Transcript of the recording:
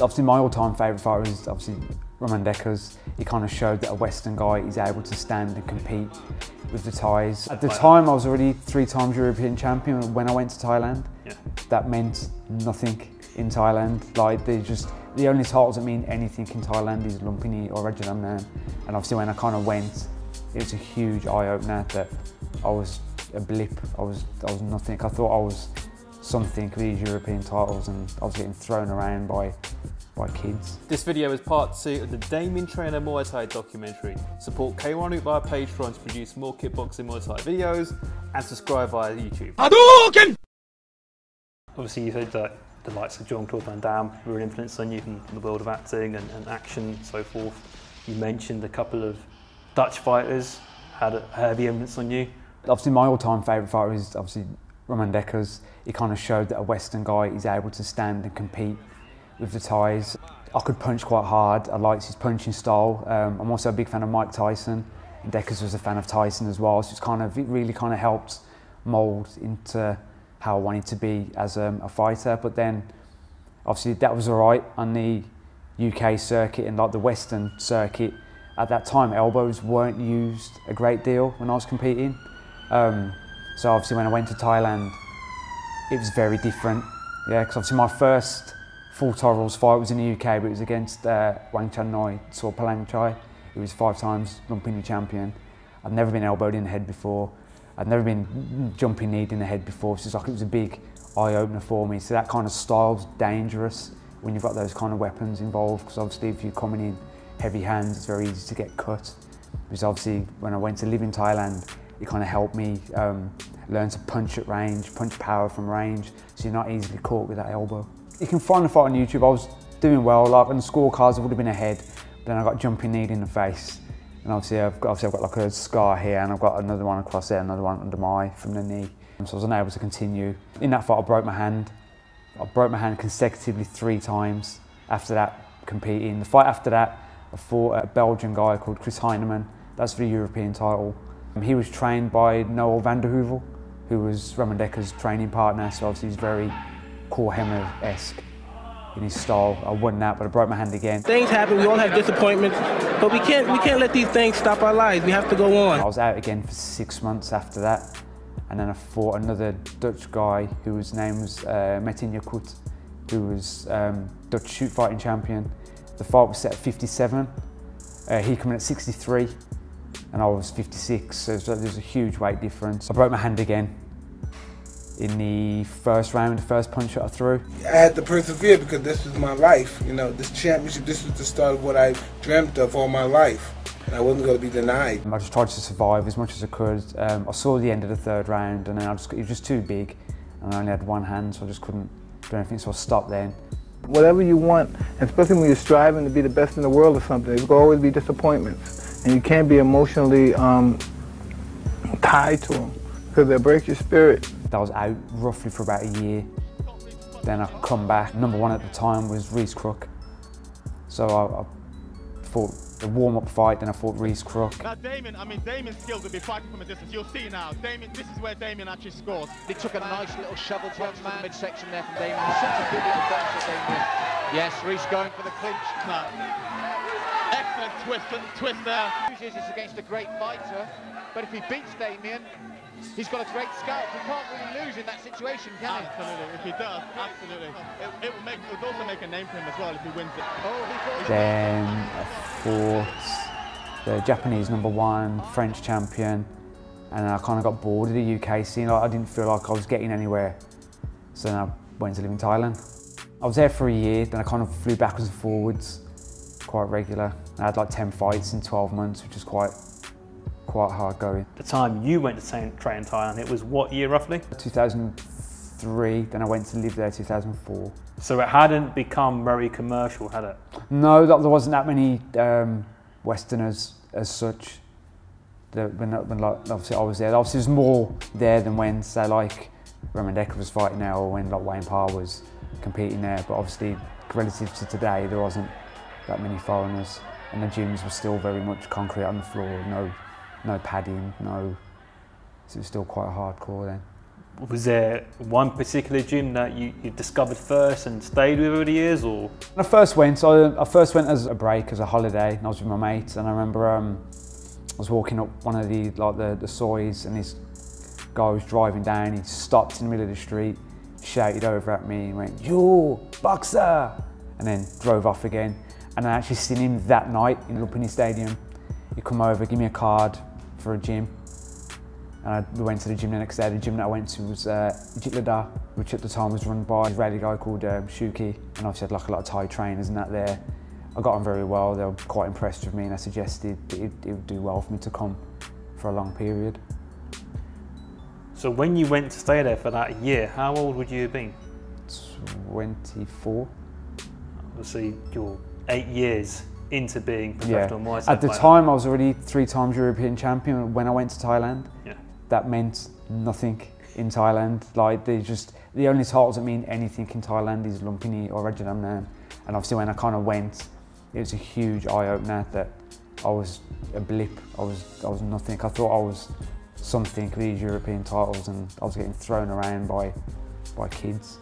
Obviously my all-time favourite fighter is obviously Ramon Dekkers. He kind of showed that a Western guy is able to stand and compete with the Thais. At the time I was already 3 times European champion when I went to Thailand. Yeah. That meant nothing in Thailand. Like the only titles that mean anything in Thailand is Lumpini or Rajanamnan. And obviously when I kind of went, it was a huge eye-opener that I was a blip. I was nothing. I thought I was something with these European titles, and I was getting thrown around by kids. This video is part 2 of the Damien Trainor Muay Thai documentary. Support K1 via Patreon to produce more kickboxing Muay Thai videos, and subscribe via YouTube. Hadouken! Obviously you said that the likes of Jean-Claude Van Damme were an influence on you in the world of acting and action and so forth. You mentioned a couple of Dutch fighters had a heavy influence on you. Obviously my all-time favourite fighter is obviously Ramon Dekkers. He kind of showed that a Western guy is able to stand and compete with the Thais. I could punch quite hard. I liked his punching style. I'm also a big fan of Mike Tyson, and Dekkers was a fan of Tyson as well. So it really kind of helped mould into how I wanted to be as a fighter. But then, obviously, that was all right on the UK circuit and like the Western circuit. At that time, elbows weren't used a great deal when I was competing. So obviously, when I went to Thailand, it was very different. Yeah, because obviously my first full Thai rules fight was in the UK, but it was against Wang Chan Noi Saw Palang Chai. He was 5 times Lumpini champion. I'd never been elbowed in the head before. I'd never been jumping kneed in the head before. So it was a big eye opener for me. So that kind of style's dangerous when you've got those kind of weapons involved, because obviously if you're coming in heavy hands, it's very easy to get cut. Because obviously when I went to live in Thailand, it kind of helped me learn to punch at range, punch power from range, so you're not easily caught with that elbow. You can find the fight on YouTube. I was doing well, like on the scorecards I would have been ahead, but then I got jumping kneed in the face. And obviously I've got like a scar here, and I've got another one across there, another one under my eye from the knee. So I was unable to continue. In that fight I broke my hand. I broke my hand consecutively 3 times after that competing. The fight after that, I fought a Belgian guy called Chris Heineman. That's for the European title. He was trained by Noel van der Heuvel, who was Ramon Dekkers' training partner, so obviously he's very Core Hammer-esque in his style. I won that, but I broke my hand again. Things happen, we all have disappointments, but we can't let these things stop our lives. We have to go on. I was out again for 6 months after that, and then I fought another Dutch guy whose name was Metin Yakut, who was Dutch shoot fighting champion. The fight was set at 57. He came in at 63, and I was 56, so there's a huge weight difference. I broke my hand again in the first round, the first punch that I threw. I had to persevere because this was my life. You know, this championship, this was the start of what I dreamt of all my life. And I wasn't going to be denied. I just tried to survive as much as I could. I saw the end of the 3rd round, and then it was just too big, and I only had one hand, so I just couldn't do anything, so I stopped then. Whatever you want, especially when you're striving to be the best in the world or something, there will always be disappointments. And you can't be emotionally tied to them, because they'll break your spirit. I was out roughly for about a year. Then I come back. Number 1 at the time was Reece Crook. So I fought a warm-up fight, then I fought Reece Crook. Now Damien's skills will be fighting from a distance. You'll see now, this is where Damien actually scores. He took a nice little shovel punch to the midsection there from Damien. Such a good little boxer, Damien. Yes, Reece going for the clinch. No. Excellent twist there. It's against a great fighter, but if he beats Damien, he's got a great scalp. He can't really lose in that situation, can he? Absolutely. If he does, absolutely. It would also make a name for him as well if he wins it. Oh, then I fought the Japanese number 1, French champion, and I kind of got bored of the UK scene. Like, I didn't feel like I was getting anywhere, so then I went to live in Thailand. I was there for a year, then I kind of flew backwards and forwards, quite regular. I had like 10 fights in 12 months, which is quite hard going. The time you went to train in Thailand, it was what year roughly? 2003, then I went to live there 2004. So it hadn't become very commercial, had it? No, there wasn't that many Westerners as such. When obviously I was there, obviously there's more there than when, say, like Ramon Dekkers was fighting there, or when like Wayne Parr was competing there. But obviously, relative to today, there wasn't that many foreigners, and the gyms were still very much concrete on the floor, no padding, so it was still quite hardcore then. Was there one particular gym that you discovered first and stayed with over the years, or? When I first went as a break, as a holiday, and I was with my mates, and I remember I was walking up one of the soys, and this guy was driving down, he stopped in the middle of the street, shouted over at me and went, "You, boxer!" and then drove off again. And I actually seen him that night in Lumpini Stadium. He come over, give me a card for a gym. And we went to the gym the next day. The gym that I went to was Jitlada, which at the time was run by a Israeli guy called Shuki. And obviously had like a lot of Thai trainers and that there. I got on very well, they were quite impressed with me, and I suggested that it would do well for me to come for a long period. So when you went to stay there for that year, how old would you have been? 24. Obviously, you're 8 years into being professional Muay Thai. At the time, I was already 3 times European champion when I went to Thailand. Yeah. That meant nothing in Thailand. Like, the only titles that mean anything in Thailand is Lumpini or Rajadamnam. And obviously when I kind of went, it was a huge eye-opener that I was a blip. I was nothing. I thought I was something with these European titles, and I was getting thrown around by kids.